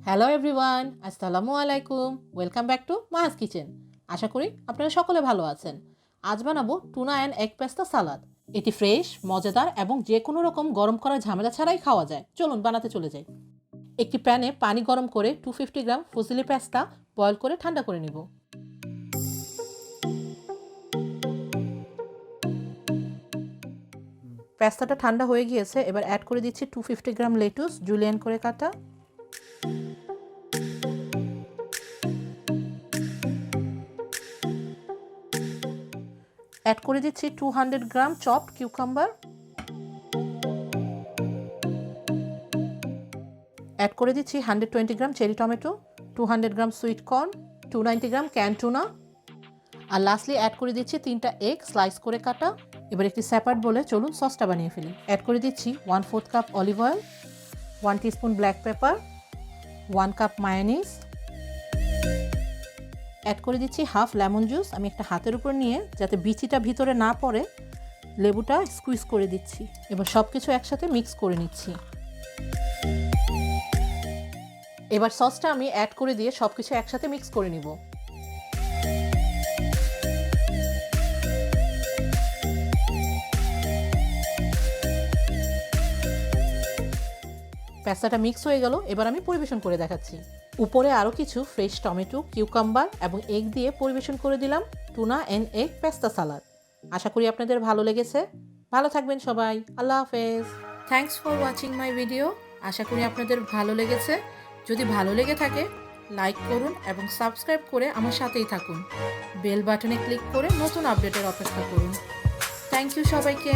Hello everyone, আসসালামু আলাইকুম। Welcome back to Mahaj kitchen. আশা করি আপনারা সকলে ভালো আছেন। আজ বানাবো টুনা অ্যান্ড এগ পেস্তা সালাদ। এটি ফ্রেশ, মজাদার এবং যে কোনো রকম গরম করার ঝামেলা ছাড়াই খাওয়া যায়। চলুন বানাতে চলে যাই। একটি প্যানে পানি গরম করে 250 গ্রাম ফুজিলি পেস্তা বয়েল করে ঠান্ডা করে নিব। পেস্তাটা ঠান্ডা হয়ে গিয়েছে, এবার অ্যাড করে দিচ্ছি 250 গ্রাম লেটুস জুলিয়ান করে কাটা। অ্যাড করে দিচ্ছি 200 গ্রাম চপড কিউকাম্বার। অ্যাড করে দিচ্ছি 120 gram cherry tomato, 200 gram sweet corn, 290 gram can tuna. আর লাস্টলি অ্যাড করে দিচ্ছি 3টা এগ স্লাইস করে কাটা। এবার একটি সেপারেট বলে চলুন সসটা বানিয়ে ফেলি। অ্যাড করে দিচ্ছি 1/4 cup olive oil, 1 teaspoon black pepper, 1 cup mayonnaise. Add করে দিচ্ছি হাফ লেমন জুস। আমি একটা হাতের উপর নিয়ে যাতে বিচিটা ভিতরে না পড়ে লেবুটা স্কুইজ করে দিচ্ছি। এবার সব কিছু একসাথে মিক্স করে নিচ্ছি। এবার সসটা আমি অ্যাড করে দিয়ে সব কিছু একসাথে মিক্স করে নিব। পেস্তাটা মিক্স হয়ে গেল, এবার আমি পরিবেশন করে দেখাচ্ছি। উপরে আরও কিছু ফ্রেশ টমেটো, কিউকাম্বার এবং এগ দিয়ে পরিবেশন করে দিলাম টুনা অ্যান্ড এগ পেস্তা সালাদ। আশা করি আপনাদের ভালো লেগেছে। ভালো থাকবেন সবাই। আল্লাহ হাফেজ। Thanks for watching my video. আশা করি আপনাদের ভালো লেগেছে। যদি ভালো লেগে থাকে লাইক করুন এবং সাবস্ক্রাইব করে আমার সাথেই থাকুন। বেল বাটনে ক্লিক করে নতুন আপডেটের অপেক্ষা করুন। থ্যাংক ইউ সবাইকে।